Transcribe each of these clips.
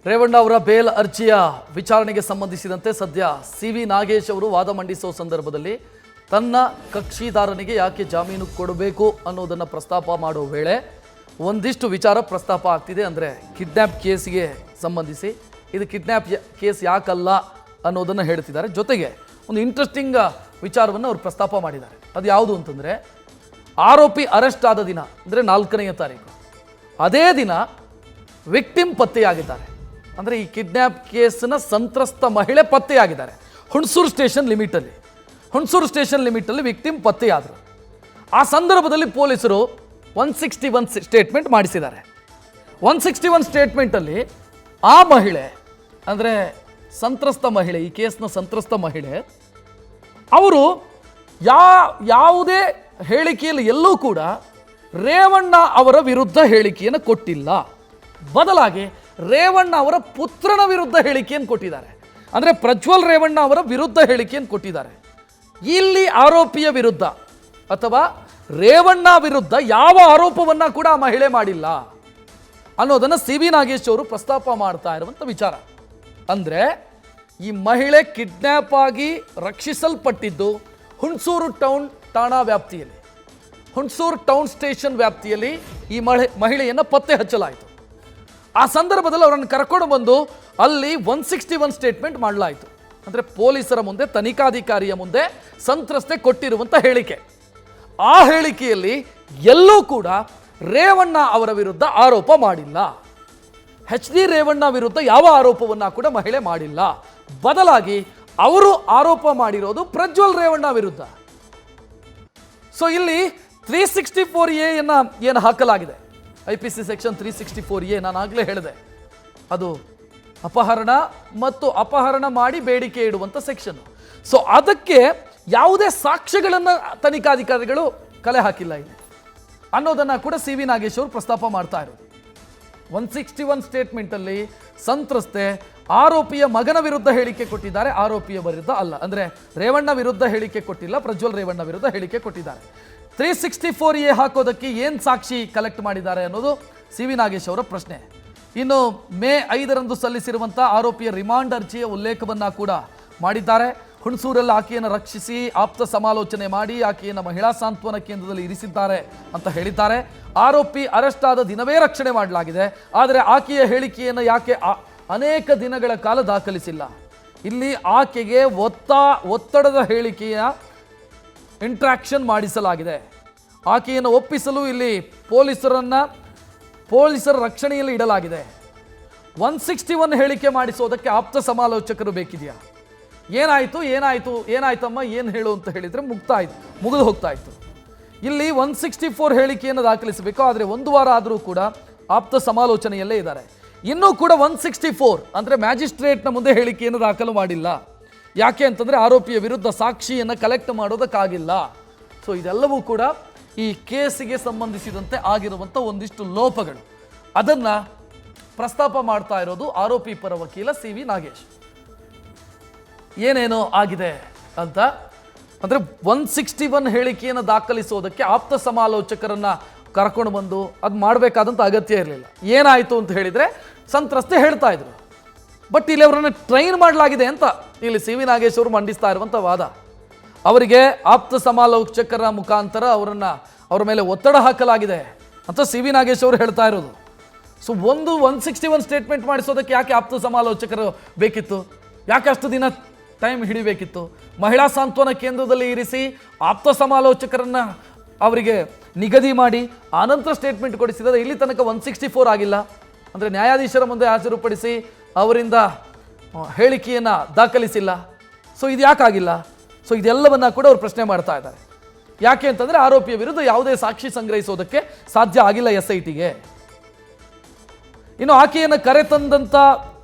ರೇವಣ್ಣ ಅವರ ಬೇಲ್ ಅರ್ಜಿಯ ವಿಚಾರಣೆಗೆ ಸಂಬಂಧಿಸಿದಂತೆ ಸದ್ಯ ಸಿ.ವಿ. ನಾಗೇಶ್ ಅವರು ವಾದ ಮಂಡಿಸುವ ಸಂದರ್ಭದಲ್ಲಿ ತನ್ನ ಕಕ್ಷಿದಾರನಿಗೆ ಯಾಕೆ ಜಾಮೀನು ಕೊಡಬೇಕು ಅನ್ನೋದನ್ನು ಪ್ರಸ್ತಾಪ ಮಾಡುವ ವೇಳೆ ಒಂದಿಷ್ಟು ವಿಚಾರ ಪ್ರಸ್ತಾಪ ಆಗ್ತಿದೆ. ಅಂದರೆ ಕಿಡ್ನ್ಯಾಪ್ ಕೇಸ್ಗೆ ಸಂಬಂಧಿಸಿ ಇದು ಕಿಡ್ನ್ಯಾಪ್ ಕೇಸ್ ಯಾಕಲ್ಲ ಅನ್ನೋದನ್ನು ಹೇಳ್ತಿದ್ದಾರೆ. ಜೊತೆಗೆ ಒಂದು ಇಂಟ್ರೆಸ್ಟಿಂಗ್ ವಿಚಾರವನ್ನು ಅವರು ಪ್ರಸ್ತಾಪ ಮಾಡಿದ್ದಾರೆ. ಅದು ಯಾವುದು ಅಂತಂದರೆ ಆರೋಪಿ ಅರೆಸ್ಟ್ ಆದ ದಿನ ಅಂದರೆ 4ನೇ ತಾರೀಕು, ಅದೇ ದಿನ ವಿಕ್ಟಿಮ್ ಪತ್ತೆಯಾಗಿದ್ದಾರೆ. ಅಂದರೆ ಈ ಕಿಡ್ನ್ಯಾಪ್ ಕೇಸ್ನ ಸಂತ್ರಸ್ತ ಮಹಿಳೆ ಪತ್ತೆಯಾಗಿದ್ದಾರೆ ಹುಣಸೂರು ಸ್ಟೇಷನ್ ಲಿಮಿಟಲ್ಲಿ ವಿಕ್ಟಿಮ್ ಪತ್ತೆಯಾದರು. ಆ ಸಂದರ್ಭದಲ್ಲಿ ಪೊಲೀಸರು 161 ಸ್ಟೇಟ್ಮೆಂಟ್ ಮಾಡಿಸಿದ್ದಾರೆ. 161 ಸ್ಟೇಟ್ಮೆಂಟಲ್ಲಿ ಆ ಮಹಿಳೆ ಅಂದರೆ ಸಂತ್ರಸ್ತ ಮಹಿಳೆ, ಈ ಕೇಸ್ನ ಸಂತ್ರಸ್ತ ಮಹಿಳೆ, ಅವರು ಯಾವುದೇ ಹೇಳಿಕೆಯಲ್ಲಿ ಎಲ್ಲೂ ಕೂಡ ರೇವಣ್ಣ ಅವರ ವಿರುದ್ಧ ಹೇಳಿಕೆಯನ್ನು ಕೊಟ್ಟಿಲ್ಲ. ಬದಲಾಗಿ ರೇವಣ್ಣ ಅವರ ಪುತ್ರನ ವಿರುದ್ಧ ಹೇಳಿಕೆಯನ್ನು ಕೊಟ್ಟಿದ್ದಾರೆ. ಅಂದರೆ ಪ್ರಜ್ವಲ್ ರೇವಣ್ಣ ಅವರ ವಿರುದ್ಧ ಹೇಳಿಕೆಯನ್ನು ಕೊಟ್ಟಿದ್ದಾರೆ. ಇಲ್ಲಿ ಆರೋಪಿಯ ವಿರುದ್ಧ ಅಥವಾ ರೇವಣ್ಣ ವಿರುದ್ಧ ಯಾವ ಆರೋಪವನ್ನು ಕೂಡ ಆ ಮಹಿಳೆ ಮಾಡಿಲ್ಲ ಅನ್ನೋದನ್ನು ಸಿ.ವಿ. ನಾಗೇಶ್ ಅವರು ಪ್ರಸ್ತಾಪ ಮಾಡ್ತಾ ಇರುವಂಥ ವಿಚಾರ. ಅಂದರೆ ಈ ಮಹಿಳೆ ಕಿಡ್ನ್ಯಾಪ್ ಆಗಿ ರಕ್ಷಿಸಲ್ಪಟ್ಟಿದ್ದು ಹುಣಸೂರು ಟೌನ್ ಠಾಣಾ ವ್ಯಾಪ್ತಿಯಲ್ಲಿ, ಹುಣಸೂರು ಟೌನ್ ಸ್ಟೇಷನ್ ವ್ಯಾಪ್ತಿಯಲ್ಲಿ ಈ ಮಹಿಳೆಯನ್ನು ಪತ್ತೆ ಹಚ್ಚಲಾಯಿತು. ಆ ಸಂದರ್ಭದಲ್ಲಿ ಅವರನ್ನು ಕರ್ಕೊಂಡು ಬಂದು ಅಲ್ಲಿ 161 ಸ್ಟೇಟ್ಮೆಂಟ್ ಮಾಡಲಾಯಿತು. ಅಂದರೆ ಪೊಲೀಸರ ಮುಂದೆ, ತನಿಖಾಧಿಕಾರಿಯ ಮುಂದೆ ಸಂತ್ರಸ್ತೆ ಕೊಟ್ಟಿರುವಂಥ ಹೇಳಿಕೆ. ಆ ಹೇಳಿಕೆಯಲ್ಲಿ ಎಲ್ಲೂ ಕೂಡ ರೇವಣ್ಣ ಅವರ ವಿರುದ್ಧ ಆರೋಪ ಮಾಡಿಲ್ಲ. ಎಚ್ ಡಿ ರೇವಣ್ಣ ವಿರುದ್ಧ ಯಾವ ಆರೋಪವನ್ನು ಕೂಡ ಮಹಿಳೆ ಮಾಡಿಲ್ಲ. ಬದಲಾಗಿ ಅವರು ಆರೋಪ ಮಾಡಿರೋದು ಪ್ರಜ್ವಲ್ ರೇವಣ್ಣ ವಿರುದ್ಧ. ಸೊ ಇಲ್ಲಿ 364A ಏನು ಹಾಕಲಾಗಿದೆ, IPC ಸೆಕ್ಷನ್ 364A, ನಾನು ಆಗಲೇ ಹೇಳಿದೆ, ಅದು ಅಪಹರಣ ಮತ್ತು ಅಪಹರಣ ಮಾಡಿ ಬೇಡಿಕೆ ಇಡುವಂಥ ಸೆಕ್ಷನ್. ಸೊ ಅದಕ್ಕೆ ಯಾವುದೇ ಸಾಕ್ಷ್ಯಗಳನ್ನು ತನಿಖಾಧಿಕಾರಿಗಳು ಕಲೆ ಹಾಕಿಲ್ಲ ಇಲ್ಲಿ ಅನ್ನೋದನ್ನು ಕೂಡ ಸಿ.ವಿ. ನಾಗೇಶ್ ಅವರು ಪ್ರಸ್ತಾಪ ಮಾಡ್ತಾ ಇರೋದು. 161 ಸ್ಟೇಟ್ಮೆಂಟಲ್ಲಿ ಸಂತ್ರಸ್ತೆ ಆರೋಪಿಯ ಮಗನ ವಿರುದ್ಧ ಹೇಳಿಕೆ ಕೊಟ್ಟಿದ್ದಾರೆ, ಆರೋಪಿಯ ವಿರುದ್ಧ ಅಲ್ಲ. ಅಂದರೆ ರೇವಣ್ಣ ವಿರುದ್ಧ ಹೇಳಿಕೆ ಕೊಟ್ಟಿಲ್ಲ, ಪ್ರಜ್ವಲ್ ರೇವಣ್ಣ ವಿರುದ್ಧ ಹೇಳಿಕೆ ಕೊಟ್ಟಿದ್ದಾರೆ. 364A ಹಾಕೋದಕ್ಕೆ ಏನು ಸಾಕ್ಷಿ ಕಲೆಕ್ಟ್ ಮಾಡಿದ್ದಾರೆ ಅನ್ನೋದು ಸಿ.ವಿ. ನಾಗೇಶ್ ಅವರ ಪ್ರಶ್ನೆ. ಇನ್ನು ಮೇ 5ರಂದು ಸಲ್ಲಿಸಿರುವಂಥ ಆರೋಪಿಯ ರಿಮಾಂಡ್ ಅರ್ಜಿಯ ಉಲ್ಲೇಖವನ್ನು ಕೂಡ ಮಾಡಿದ್ದಾರೆ. ಹುಣಸೂರಲ್ಲಿ ಆಕೆಯನ್ನು ರಕ್ಷಿಸಿ ಆಪ್ತ ಸಮಾಲೋಚನೆ ಮಾಡಿ ಆಕೆಯನ್ನು ಮಹಿಳಾ ಸಾಂತ್ವನ ಕೇಂದ್ರದಲ್ಲಿ ಇರಿಸಿದ್ದಾರೆ ಅಂತ ಹೇಳಿದ್ದಾರೆ. ಆರೋಪಿ ಅರೆಸ್ಟ್ ಆದ ದಿನವೇ ರಕ್ಷಣೆ ಮಾಡಲಾಗಿದೆ. ಆದರೆ ಆಕೆಯ ಹೇಳಿಕೆಯನ್ನು ಯಾಕೆ ಅನೇಕ ದಿನಗಳ ಕಾಲ ದಾಖಲಿಸಿಲ್ಲ? ಇಲ್ಲಿ ಆಕೆಗೆ ಒತ್ತಡದ ಹೇಳಿಕೆಯ ಇಂಟ್ರಾಕ್ಷನ್ ಮಾಡಿಸಲಾಗಿದೆ. ಆಕೆಯನ್ನು ಒಪ್ಪಿಸಲು ಇಲ್ಲಿ ಪೊಲೀಸರ ರಕ್ಷಣೆಯಲ್ಲಿ ಇಡಲಾಗಿದೆ. 161 ಹೇಳಿಕೆ ಮಾಡಿಸೋದಕ್ಕೆ ಆಪ್ತ ಸಮಾಲೋಚಕರು ಬೇಕಿದೆಯಾ? ಏನಾಯ್ತಮ್ಮ ಏನು ಹೇಳು ಅಂತ ಹೇಳಿದರೆ ಮುಗಿದು ಹೋಗ್ತಾ ಇತ್ತು. ಇಲ್ಲಿ 164 ಹೇಳಿಕೆಯನ್ನು ದಾಖಲಿಸಬೇಕು. ಆದರೆ 1 ವಾರ ಆದರೂ ಕೂಡ ಆಪ್ತ ಸಮಾಲೋಚನೆಯಲ್ಲೇ ಇದ್ದಾರೆ. ಇನ್ನೂ ಕೂಡ 164 ಅಂದರೆ ಮ್ಯಾಜಿಸ್ಟ್ರೇಟ್ನ ಮುಂದೆ ಹೇಳಿಕೆಯನ್ನು ದಾಖಲು ಮಾಡಿಲ್ಲ. ಯಾಕೆ ಅಂತಂದರೆ ಆರೋಪಿಯ ವಿರುದ್ಧ ಸಾಕ್ಷಿಯನ್ನು ಕಲೆಕ್ಟ್ ಮಾಡೋದಕ್ಕಾಗಿಲ್ಲ. ಸೊ ಇದೆಲ್ಲವೂ ಕೂಡ ಈ ಕೇಸಿಗೆ ಸಂಬಂಧಿಸಿದಂತೆ ಆಗಿರುವಂಥ ಒಂದಿಷ್ಟು ಲೋಪಗಳು. ಅದನ್ನು ಪ್ರಸ್ತಾಪ ಮಾಡ್ತಾ ಇರೋದು ಆರೋಪಿ ಪರ ವಕೀಲ ಸಿ.ವಿ. ನಾಗೇಶ್. ಏನೇನೋ ಆಗಿದೆ ಅಂತ ಅಂದರೆ 161 ಹೇಳಿಕೆಯನ್ನು ದಾಖಲಿಸೋದಕ್ಕೆ ಆಪ್ತ ಸಮಾಲೋಚಕರನ್ನು ಕರ್ಕೊಂಡು ಬಂದು ಅದು ಮಾಡಬೇಕಾದಂಥ ಅಗತ್ಯ ಇರಲಿಲ್ಲ. ಏನಾಯಿತು ಅಂತ ಹೇಳಿದರೆ ಸಂತ್ರಸ್ತೆ ಹೇಳ್ತಾ ಇದ್ರು. ಬಟ್ ಇಲ್ಲಿ ಅವರನ್ನು ಟ್ರೈನ್ ಮಾಡಲಾಗಿದೆ ಅಂತ ಇಲ್ಲಿ ಸಿ.ವಿ. ನಾಗೇಶ್ ಅವರು ಮಂಡಿಸ್ತಾ ಇರುವಂಥ ವಾದ. ಅವರಿಗೆ ಆಪ್ತ ಸಮಾಲೋಚಕರ ಮುಖಾಂತರ ಅವರ ಮೇಲೆ ಒತ್ತಡ ಹಾಕಲಾಗಿದೆ ಅಂತ ಸಿ.ವಿ. ನಾಗೇಶ್ ಅವರು ಹೇಳ್ತಾ ಇರೋದು. ಸೊ 161 ಸ್ಟೇಟ್ಮೆಂಟ್ ಮಾಡಿಸೋದಕ್ಕೆ ಯಾಕೆ ಆಪ್ತ ಸಮಾಲೋಚಕರು ಬೇಕಿತ್ತು? ಯಾಕೆ ಅಷ್ಟು ದಿನ ಟೈಮ್ ಹಿಡಿಬೇಕಿತ್ತು? ಮಹಿಳಾ ಸಾಂತ್ವನ ಕೇಂದ್ರದಲ್ಲಿ ಇರಿಸಿ ಆಪ್ತ ಸಮಾಲೋಚಕರನ್ನು ಅವರಿಗೆ ನಿಗದಿ ಮಾಡಿ ಆನಂತರ ಸ್ಟೇಟ್ಮೆಂಟ್ ಕೊಡಿಸಿದರೆ ಇಲ್ಲಿ ತನಕ 164 ಆಗಿಲ್ಲ. ಅಂದರೆ ನ್ಯಾಯಾಧೀಶರ ಮುಂದೆ ಹಾಜರುಪಡಿಸಿ ಅವರಿಂದ ಹೇಳಿಕೆಯನ್ನು ದಾಖಲಿಸಿಲ್ಲ. ಸೊ ಇದು ಯಾಕಾಗಿಲ್ಲ? ಸೊ ಇದೆಲ್ಲವನ್ನ ಕೂಡ ಅವರು ಪ್ರಶ್ನೆ ಮಾಡ್ತಾ ಇದ್ದಾರೆ. ಯಾಕೆ ಅಂತಂದರೆ ಆರೋಪಿಯ ವಿರುದ್ಧ ಯಾವುದೇ ಸಾಕ್ಷಿ ಸಂಗ್ರಹಿಸೋದಕ್ಕೆ ಸಾಧ್ಯ ಆಗಿಲ್ಲ SITಗೆ. ಇನ್ನು ಆಕೆಯನ್ನು ಕರೆತಂದಂಥ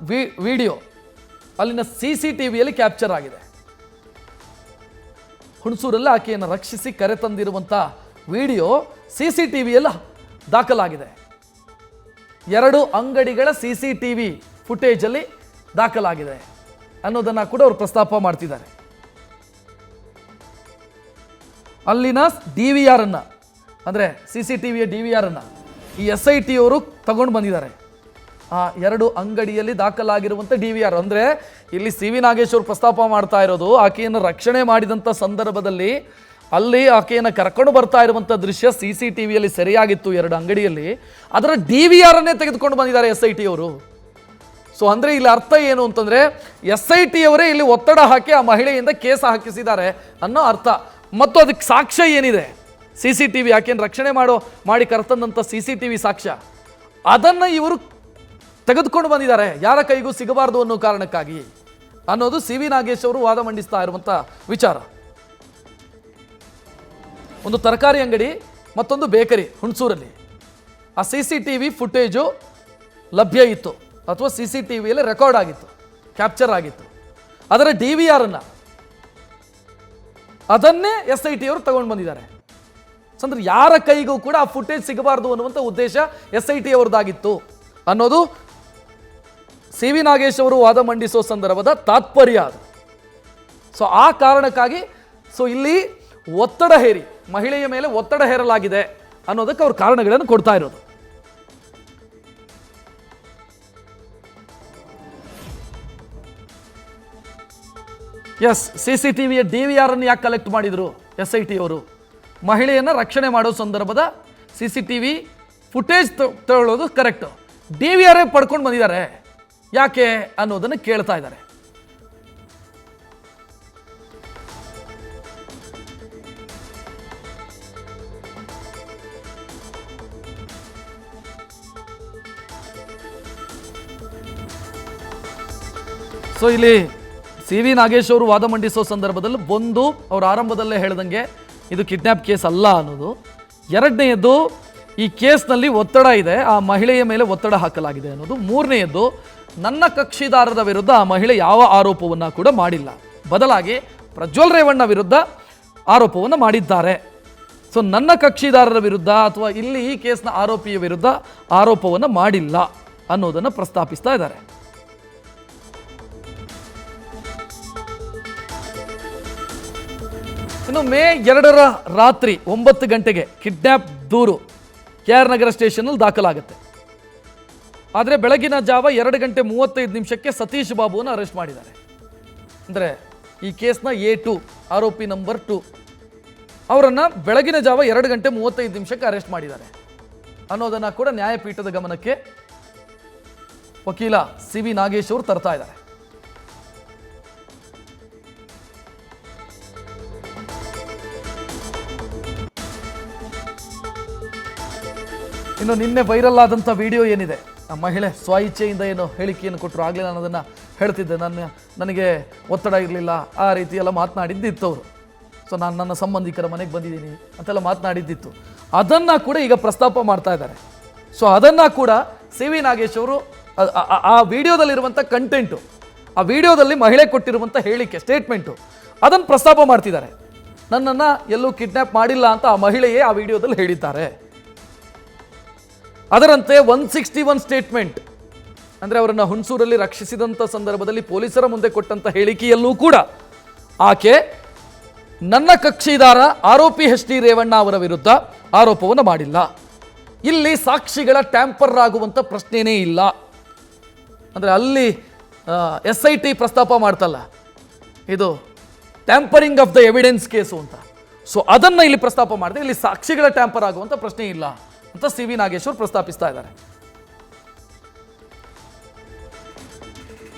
ವಿಡಿಯೋ ಅಲ್ಲಿನ CCTVಯಲ್ಲಿ ಕ್ಯಾಪ್ಚರ್ ಆಗಿದೆ. ಹುಣಸೂರಲ್ಲಿ ಆಕೆಯನ್ನು ರಕ್ಷಿಸಿ ಕರೆತಂದಿರುವಂಥ ವಿಡಿಯೋ CCTVಯಲ್ಲಿ ದಾಖಲಾಗಿದೆ. 2 ಅಂಗಡಿಗಳ CCTV ಫುಟೇಜಲ್ಲಿ ದಾಖಲಾಗಿದೆ ಅನ್ನೋದನ್ನು ಕೂಡ ಅವರು ಪ್ರಸ್ತಾಪ ಮಾಡ್ತಿದ್ದಾರೆ. ಅಲ್ಲಿನ DVR ಅನ್ನು, ಅಂದರೆ CCTVಯ DVR ಅನ್ನು ಈ SIT ಅವರು ತಗೊಂಡು ಬಂದಿದ್ದಾರೆ. ಆ 2 ಅಂಗಡಿಯಲ್ಲಿ ದಾಖಲಾಗಿರುವಂಥ DVR. ಅಂದರೆ ಇಲ್ಲಿ ಸಿ ವಿ ನಾಗೇಶ್ವರ್ ಪ್ರಸ್ತಾಪ ಮಾಡ್ತಾ ಇರೋದು ಆಕೆಯನ್ನು ರಕ್ಷಣೆ ಮಾಡಿದಂಥ ಸಂದರ್ಭದಲ್ಲಿ ಅಲ್ಲಿ ಆಕೆಯನ್ನು ಕರ್ಕೊಂಡು ಬರ್ತಾ ಇರುವಂಥ ದೃಶ್ಯ CCTVಯಲ್ಲಿ ಸೆರೆಯಾಗಿತ್ತು 2 ಅಂಗಡಿಯಲ್ಲಿ. ಅದರ DVR ಅನ್ನೇ ತೆಗೆದುಕೊಂಡು ಬಂದಿದ್ದಾರೆ SIT ಅವರು. ಸೊ ಅಂದರೆ ಇಲ್ಲಿ ಅರ್ಥ ಏನು ಅಂತಂದರೆ SIT ಅವರೇ ಇಲ್ಲಿ ಒತ್ತಡ ಹಾಕಿ ಆ ಮಹಿಳೆಯಿಂದ ಕೇಸ್ ಹಾಕಿಸಿದ್ದಾರೆ ಅನ್ನೋ ಅರ್ಥ. ಮತ್ತು ಅದಕ್ಕೆ ಸಾಕ್ಷ್ಯ ಏನಿದೆ, CCTV, ಆಕೆಯನ್ನು ರಕ್ಷಣೆ ಮಾಡಿ ಕರ್ತಂದಂಥ CCTV ಸಾಕ್ಷ್ಯ, ಅದನ್ನು ಇವರು ತೆಗೆದುಕೊಂಡು ಬಂದಿದ್ದಾರೆ ಯಾರ ಕೈಗೂ ಸಿಗಬಾರ್ದು ಅನ್ನೋ ಕಾರಣಕ್ಕಾಗಿ ಅನ್ನೋದು ಸಿ ವಿ ನಾಗೇಶ್ ಅವರು ವಾದ ಮಂಡಿಸ್ತಾ ಇರುವಂಥ ವಿಚಾರ. ಒಂದು ತರಕಾರಿ ಅಂಗಡಿ, ಮತ್ತೊಂದು ಬೇಕರಿ ಹುಣಸೂರಲ್ಲಿ. ಆ CCTV ಫುಟೇಜು ಲಭ್ಯ ಇತ್ತು ಅಥವಾ CCTVಯಲ್ಲಿ ರೆಕಾರ್ಡ್ ಆಗಿತ್ತು, ಕ್ಯಾಪ್ಚರ್ ಆಗಿತ್ತು. ಅದರ DVR ಅದನ್ನೇ SIT ಅವರು ತಗೊಂಡು ಬಂದಿದ್ದಾರೆ. ಅಂದ್ರೆ ಯಾರ ಕೈಗೂ ಕೂಡ ಆ ಫುಟೇಜ್ ಸಿಗಬಾರ್ದು ಅನ್ನುವಂಥ ಉದ್ದೇಶ SIT ಅವರದಾಗಿತ್ತು ಅನ್ನೋದು ಸಿ ವಿ ನಾಗೇಶ್ ಅವರು ವಾದ ಮಂಡಿಸೋ ಸಂದರ್ಭದ ತಾತ್ಪರ್ಯ ಅದು. ಸೊ ಆ ಕಾರಣಕ್ಕಾಗಿ ಇಲ್ಲಿ ಒತ್ತಡ ಹೇರಿ, ಮಹಿಳೆಯ ಮೇಲೆ ಒತ್ತಡ ಹೇರಲಾಗಿದೆ ಅನ್ನೋದಕ್ಕೆ ಅವ್ರ ಕಾರಣಗಳನ್ನು ಕೊಡ್ತಾ ಇರೋದು. ಎಸ್, CCTVಯ DVR ಅನ್ನು ಯಾಕೆ ಕಲೆಕ್ಟ್ ಮಾಡಿದ್ರು SIT ಅವರು? ಮಹಿಳೆಯನ್ನು ರಕ್ಷಣೆ ಮಾಡೋ ಸಂದರ್ಭದ CCTV ಫುಟೇಜ್ ತಗೊಳ್ಳೋದು ಕರೆಕ್ಟು, DVR ಪಡ್ಕೊಂಡು ಬಂದಿದ್ದಾರೆ ಯಾಕೆ ಅನ್ನೋದನ್ನು ಕೇಳ್ತಾ ಇದ್ದಾರೆ. ಸೊ ಇಲ್ಲಿ ಸಿ ವಿ ನಾಗೇಶ್ ಅವರು ವಾದ ಮಂಡಿಸೋ ಸಂದರ್ಭದಲ್ಲಿ ಅವರು ಆರಂಭದಲ್ಲೇ ಹೇಳ್ದಂಗೆ ಇದು ಕಿಡ್ನ್ಯಾಪ್ ಕೇಸ್ ಅಲ್ಲ ಅನ್ನೋದು. ಎರಡನೆಯದ್ದು, ಈ ಕೇಸ್ನಲ್ಲಿ ಒತ್ತಡ ಇದೆ, ಆ ಮಹಿಳೆಯ ಮೇಲೆ ಒತ್ತಡ ಹಾಕಲಾಗಿದೆ ಅನ್ನೋದು. ಮೂರನೆಯದ್ದು, ನನ್ನ ಕಕ್ಷಿದಾರರ ವಿರುದ್ಧ ಆ ಮಹಿಳೆ ಯಾವ ಆರೋಪವನ್ನು ಕೂಡ ಮಾಡಿಲ್ಲ, ಬದಲಾಗಿ ಪ್ರಜ್ವಲ್ ರೇವಣ್ಣ ವಿರುದ್ಧ ಆರೋಪವನ್ನು ಮಾಡಿದ್ದಾರೆ. ಸೊ ನನ್ನ ಕಕ್ಷಿದಾರರ ವಿರುದ್ಧ ಅಥವಾ ಇಲ್ಲಿ ಈ ಕೇಸ್ನ ಆರೋಪಿಯ ವಿರುದ್ಧ ಆರೋಪವನ್ನು ಮಾಡಿಲ್ಲ ಅನ್ನೋದನ್ನು ಪ್ರಸ್ತಾಪಿಸ್ತಾ ಇದ್ದಾರೆ. ಇನ್ನು ಮೇ 2ರ ರಾತ್ರಿ 9 ಗಂಟೆಗೆ ಕಿಡ್ನ್ಯಾಪ್ ದೂರು KR ನಗರ ಸ್ಟೇಷನ್ನಲ್ಲಿ ದಾಖಲಾಗುತ್ತೆ. ಆದರೆ ಬೆಳಗಿನ ಜಾವ 2:35 ಸತೀಶ್ ಬಾಬುವನ್ನು ಅರೆಸ್ಟ್ ಮಾಡಿದ್ದಾರೆ. ಅಂದರೆ ಈ ಕೇಸ್ನ A2 ಆರೋಪಿ ನಂಬರ್ 2 ಅವರನ್ನು ಬೆಳಗಿನ ಜಾವ 2:35 ಅರೆಸ್ಟ್ ಮಾಡಿದ್ದಾರೆ ಅನ್ನೋದನ್ನು ಕೂಡ ನ್ಯಾಯಪೀಠದ ಗಮನಕ್ಕೆ ವಕೀಲ ಸಿ ವಿ ನಾಗೇಶ್ ಅವರು ತರ್ತಾ ಇದ್ದಾರೆ. ಇನ್ನು ನಿನ್ನೆ ವೈರಲ್ ಆದಂಥ ವಿಡಿಯೋ ಏನಿದೆ, ಆ ಮಹಿಳೆ ಸ್ವ ಇಚ್ಛೆಯಿಂದ ಏನು ಹೇಳಿಕೆಯನ್ನು ಕೊಟ್ಟರು, ಆಗಲೇ ನಾನು ಅದನ್ನು ಹೇಳ್ತಿದ್ದೆ, ನನಗೆ ಒತ್ತಡ ಇರಲಿಲ್ಲ ಆ ರೀತಿ ಎಲ್ಲ ಮಾತನಾಡಿದ್ದಿತ್ತು ಅವರು. ಸೊ ನಾನು ನನ್ನ ಸಂಬಂಧಿಕರ ಮನೆಗೆ ಬಂದಿದ್ದೀನಿ ಅಂತೆಲ್ಲ ಮಾತನಾಡಿದ್ದಿತ್ತು. ಅದನ್ನು ಕೂಡ ಈಗ ಪ್ರಸ್ತಾಪ ಮಾಡ್ತಾ ಇದ್ದಾರೆ. ಸೊ ಅದನ್ನು ಕೂಡ ಸಿ ವಿ ನಾಗೇಶ್ ಅವರು ಆ ವಿಡಿಯೋದಲ್ಲಿರುವಂಥ ಕಂಟೆಂಟು, ಆ ವಿಡಿಯೋದಲ್ಲಿ ಮಹಿಳೆ ಕೊಟ್ಟಿರುವಂಥ ಹೇಳಿಕೆ, ಸ್ಟೇಟ್ಮೆಂಟು, ಅದನ್ನು ಪ್ರಸ್ತಾಪ ಮಾಡ್ತಿದ್ದಾರೆ. ನನ್ನನ್ನು ಎಲ್ಲೂ ಕಿಡ್ನ್ಯಾಪ್ ಮಾಡಿಲ್ಲ ಅಂತ ಆ ಮಹಿಳೆಯೇ ಆ ವಿಡಿಯೋದಲ್ಲಿ ಹೇಳಿದ್ದಾರೆ. ಅದರಂತೆ 161 ಸ್ಟೇಟ್ಮೆಂಟ್, ಅಂದರೆ ಅವರನ್ನು ಹುಣಸೂರಲ್ಲಿ ರಕ್ಷಿಸಿದಂಥ ಸಂದರ್ಭದಲ್ಲಿ ಪೊಲೀಸರ ಮುಂದೆ ಕೊಟ್ಟಂಥ ಹೇಳಿಕೆಯಲ್ಲೂ ಕೂಡ ಆಕೆ ನನ್ನ ಕಕ್ಷಿದಾರ ಆರೋಪಿ HD ರೇವಣ್ಣ ಅವರ ವಿರುದ್ಧ ಆರೋಪವನ್ನು ಮಾಡಿಲ್ಲ, ಇಲ್ಲಿ ಸಾಕ್ಷಿಗಳ ಟ್ಯಾಂಪರ್ ಆಗುವಂಥ ಪ್ರಶ್ನೆಯೇ ಇಲ್ಲ. ಅಂದರೆ ಅಲ್ಲಿ SIT ಪ್ರಸ್ತಾಪ ಮಾಡ್ತಲ್ಲ, ಇದು tampering of the evidence case ಅಂತ. ಸೊ ಅದನ್ನು ಇಲ್ಲಿ ಪ್ರಸ್ತಾಪ ಮಾಡಿದೆ, ಇಲ್ಲಿ ಸಾಕ್ಷಿಗಳ ಟ್ಯಾಂಪರ್ ಆಗುವಂಥ ಪ್ರಶ್ನೆ ಇಲ್ಲ ಅಂತ ಸಿ ವಿ ನಾಗೇಶ್ವರ್ ಪ್ರಸ್ತಾಪಿಸ್ತಾ ಇದ್ದಾರೆ.